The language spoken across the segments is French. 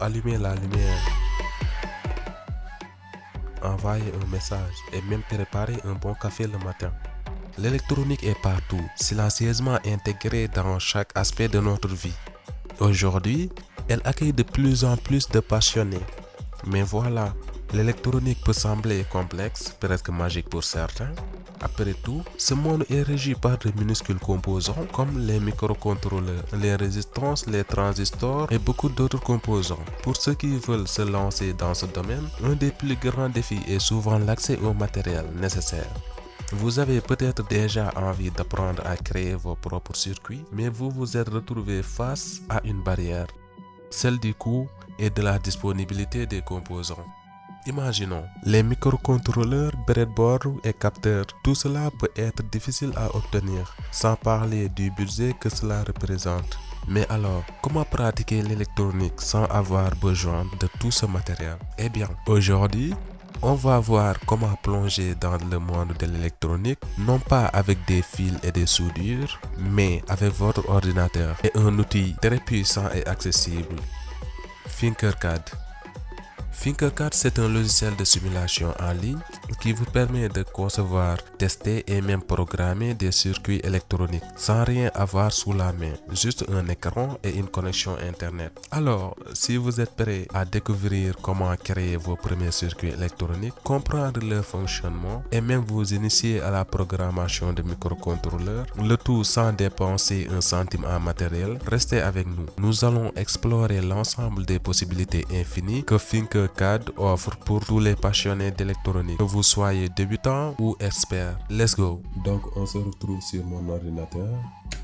allumer la lumière, envoyer un message et même préparer un bon café le matin. L'électronique est partout, silencieusement intégrée dans chaque aspect de notre vie. Aujourd'hui, elle accueille de plus en plus de passionnés. Mais voilà, l'électronique peut sembler complexe, presque magique pour certains. Après tout, ce monde est régi par de minuscules composants comme les microcontrôleurs, les résistances, les transistors et beaucoup d'autres composants. Pour ceux qui veulent se lancer dans ce domaine, un des plus grands défis est souvent l'accès au matériel nécessaire. Vous avez peut-être déjà envie d'apprendre à créer vos propres circuits, mais vous vous êtes retrouvé face à une barrière, celle du coût et de la disponibilité des composants. Imaginons les microcontrôleurs, breadboards et capteurs. Tout cela peut être difficile à obtenir, sans parler du budget que cela représente. Mais alors, comment pratiquer l'électronique sans avoir besoin de tout ce matériel? Eh bien, aujourd'hui, on va voir comment plonger dans le monde de l'électronique, non pas avec des fils et des soudures, mais avec votre ordinateur et un outil très puissant et accessible, Tinkercad. Tinkercad, c'est un logiciel de simulation en ligne qui vous permet de concevoir, tester et même programmer des circuits électroniques sans rien avoir sous la main, juste un écran et une connexion Internet. Alors, si vous êtes prêt à découvrir comment créer vos premiers circuits électroniques, comprendre leur fonctionnement et même vous initier à la programmation de microcontrôleurs, le tout sans dépenser un centime en matériel, restez avec nous. Nous allons explorer l'ensemble des possibilités infinies que Tinkercad offre pour tous les passionnés d'électronique, que vous soyez débutant ou expert. Let's go! Donc, on se retrouve sur mon ordinateur.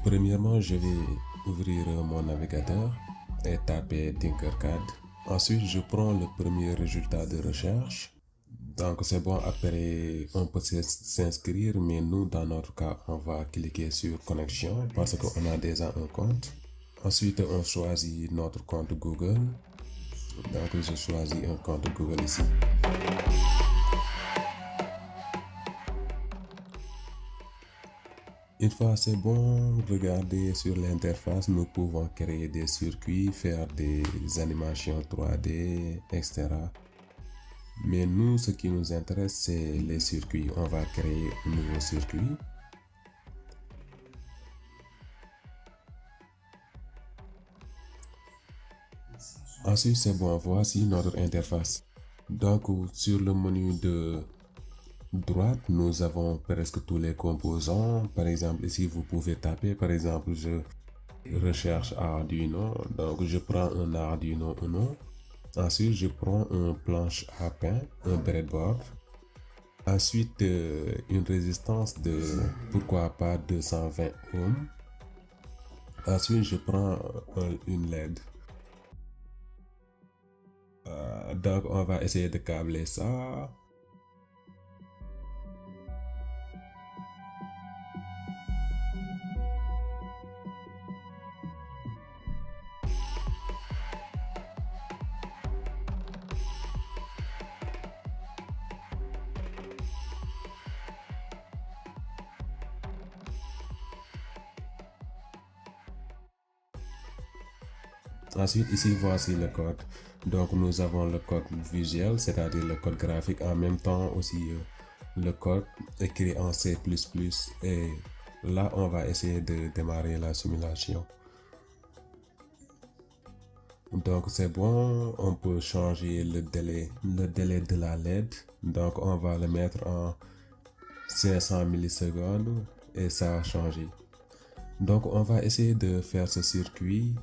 Premièrement, je vais ouvrir mon navigateur et taper Tinkercad. Ensuite, je prends le premier résultat de recherche. Donc, c'est bon, après, on peut s'inscrire, mais nous, dans notre cas, on va cliquer sur connexion parce qu'on a déjà un compte. Ensuite, on choisit notre compte Google. Donc, je choisis un compte Google ici. Une fois c'est bon, regardez sur l'interface, nous pouvons créer des circuits, faire des animations 3D, etc. Mais nous, ce qui nous intéresse, c'est les circuits. On va créer un nouveau circuit. Ensuite, c'est bon, voici notre interface. Donc, sur le menu de droite, nous avons presque tous les composants. Par exemple, ici, vous pouvez taper, par exemple, je recherche Arduino. Donc, je prends un Arduino Uno. Ensuite, je prends une planche à pain, un breadboard. Ensuite, une résistance de, pourquoi pas, 220 ohms. Ensuite, je prends une LED. Donc, on va essayer de câbler ça. Ensuite, ici, voici le code. Donc, nous avons le code visuel, c'est-à-dire le code graphique, en même temps aussi le code écrit en C++. Et là, on va essayer de démarrer la simulation. Donc, c'est bon, on peut changer le délai de la LED. Donc, on va le mettre en 500 millisecondes et ça a changé. Donc, on va essayer de faire ce circuit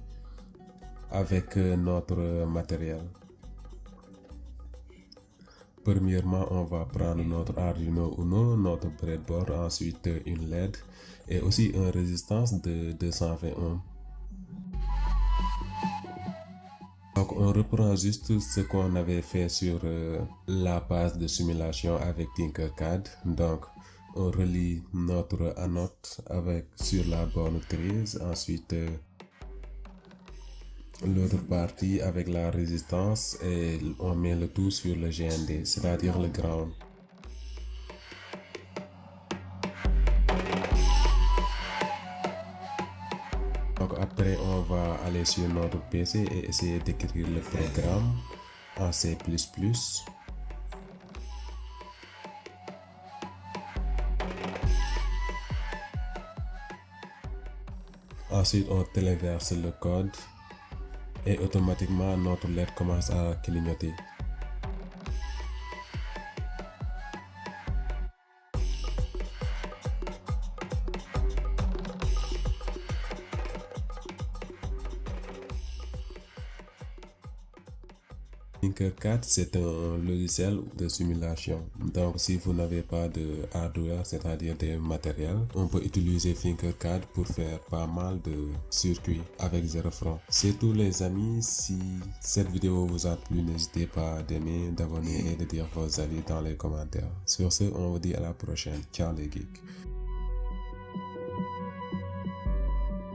avec notre matériel. Premièrement, on va prendre notre Arduino Uno, notre breadboard, ensuite une LED et aussi une résistance de 220 ohms. Donc, on reprend juste ce qu'on avait fait sur la page de simulation avec Tinkercad. Donc, on relie notre anode sur la borne 13, ensuite l'autre partie avec la résistance et on met le tout sur le GND, c'est-à-dire le ground. Donc après on va aller sur notre PC et essayer d'écrire le programme en C++. Ensuite, on téléverse le code et automatiquement notre LED commence à clignoter. Tinkercad, c'est un logiciel de simulation. Donc, si vous n'avez pas de hardware, c'est-à-dire des matériels, on peut utiliser Tinkercad pour faire pas mal de circuits avec 0 francs. C'est tout les amis. Si cette vidéo vous a plu, n'hésitez pas d'aimer, d'abonner et de dire vos avis dans les commentaires. Sur ce, on vous dit à la prochaine. Ciao les geeks.